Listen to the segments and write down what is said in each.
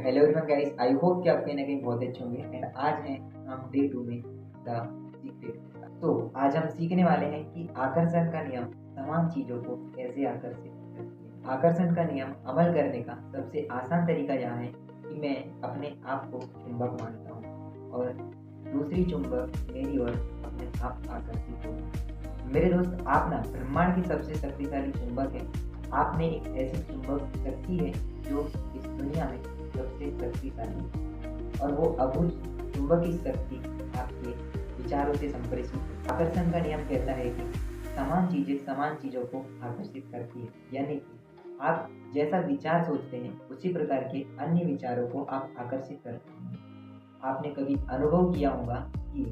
Hello everyone guys, I hope कि आप कहीं ना कहीं बहुत अच्छे होंगे। एंड आज हैं हम डे 2 में द सीक्रेट। तो आज हम सीखने वाले हैं कि आकर्षण का नियम तमाम चीज़ों को कैसे आकर्षित करती है। आकर्षण का नियम अमल करने का सबसे आसान तरीका यह है कि मैं अपने आप को चुंबक मानता हूँ और दूसरी चुंबक मेरी ओर अपने आप आकर्षित हो। मेरे दोस्त, आप ना ब्रह्मांड की सबसे शक्तिशाली चुंबक है। आप में एक ऐसी चुंबक शक्ति है जो इस दुनिया में सबसे शक्तिशाली है और वो अबुझ चुंबक की शक्ति आपके विचारों से संप्रेषित है। आकर्षण का नियम कहता है कि समान चीजें समान चीजों को आकर्षित करती है, यानी कि आप जैसा विचार सोचते हैं उसी प्रकार के अन्य विचारों को आप आकर्षित करते हैं। आपने कभी अनुभव किया होगा कि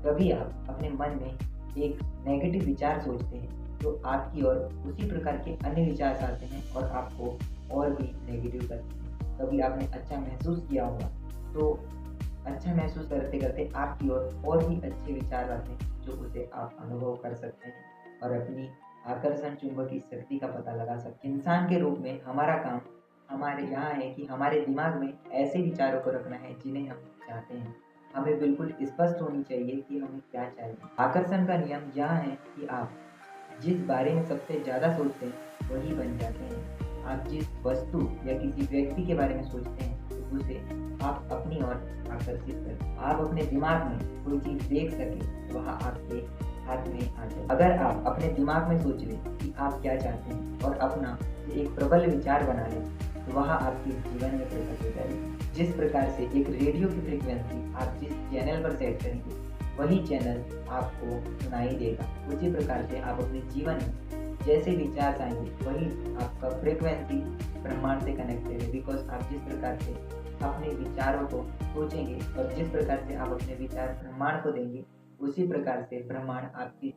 कभी आप अपने मन में एक नेगेटिव विचार सोचते हैं तो आपकी ओर उसी प्रकार के अन्य विचार आते हैं और आपको और भी नेगेटिव करते हैं। कभी आपने अच्छा महसूस किया होगा तो अच्छा महसूस करते करते आपकी और भी अच्छे विचार आते हैं जो उसे आप अनुभव कर सकते हैं और अपनी आकर्षण चुंबक की शक्ति का पता लगा सकते हैं। इंसान के रूप में हमारा काम हमारे यहाँ है कि हमारे दिमाग में ऐसे विचारों को रखना है जिन्हें हम चाहते हैं। हमें बिल्कुल स्पष्ट होनी चाहिए कि हमें क्या चाहिए। आकर्षण का नियम यह है कि आप जिस बारे में सबसे ज़्यादा सोचते हैं वही बन जाते हैं। आप जिस वस्तु या किसी व्यक्ति के बारे में सोचते हैं तो उसे आप अपनी ओर आकर्षित करें। आप अपने दिमाग में कोई चीज़ देख सकें वह आपके हाथ में आ जाए। अगर आप अपने दिमाग में सोच लें कि आप क्या चाहते हैं और अपना एक प्रबल विचार बना लें तो वह आपके जीवन में प्रकट हो जाएगी। जिस प्रकार से एक रेडियो की फ्रीक्वेंसी आप जिस चैनल पर सेट करेंगे वही चैनल आपको सुनाई देगा। उसी प्रकार से आप अपने जीवन में जैसे विचार आएंगे वही आपका फ्रीक्वेंसी ब्रह्मांड से कनेक्टेड है। बिकॉज आप जिस प्रकार से अपने विचारों को सोचेंगे और जिस प्रकार से आप अपने विचार ब्रह्मांड को देंगे उसी प्रकार से ब्रह्मांड आपके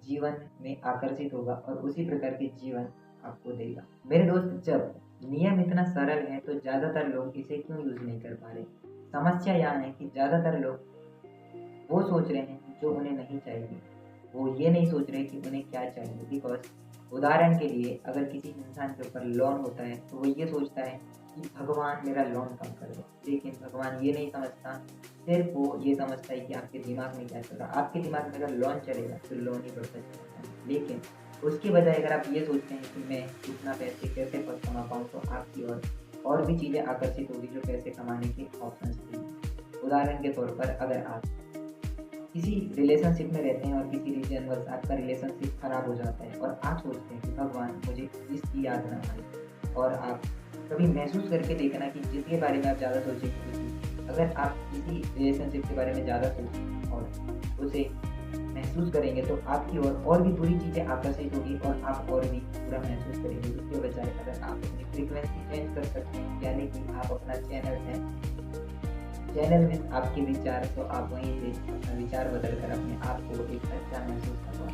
जीवन में आकर्षित होगा और उसी प्रकार के जीवन आपको देगा। मेरे दोस्त, जब नियम इतना सरल है तो ज़्यादातर लोग इसे क्यों यूज नहीं कर पा रहे। समस्या यहाँ है कि ज़्यादातर लोग वो सोच रहे हैं जो उन्हें नहीं चाहिए। वो ये नहीं सोच रहे कि उन्हें क्या चाहिए। बिकॉज उदाहरण के लिए अगर किसी इंसान के ऊपर लोन होता है तो वो ये सोचता है कि भगवान मेरा लोन कम कर दो, लेकिन भगवान ये नहीं समझता। सिर्फ वो ये समझता है कि आपके दिमाग में क्या चल रहा है। आपके दिमाग में अगर लोन चलेगा तो लोन ही बढ़ता चलेगा, लेकिन उसके बजाय अगर आप ये सोचते हैं कि मैं इतना पैसे कैसे कमा पाऊँ तो आपकी और भी चीज़ें आकर्षित होगी जो पैसे कमाने के ऑप्शन दी। उदाहरण के तौर पर अगर आप किसी रिलेशनशिप में रहते हैं और किसी रीजन वर्ष आपका रिलेशनशिप खराब हो जाता है और आप सोचते हैं कि भगवान मुझे इसकी याद ना आए, और आप कभी महसूस करके देखना कि जिसके बारे में आप ज़्यादा सोचेंगे, अगर आप किसी रिलेशनशिप के बारे में ज़्यादा सोचें और उसे महसूस करेंगे तो आपकी और भी बुरी चीज़ें आकर्षित होगी और आप और भी बुरा महसूस करेंगे। इसके बजाय अगर आप अपनी फ्रीक्वेंसी चेंज कर सकते हैं, यानी कि आप अपना चैनल में आपके विचार, तो आप वहीं से अपना विचार बदल कर अपने आप को एक अच्छा महसूस करवा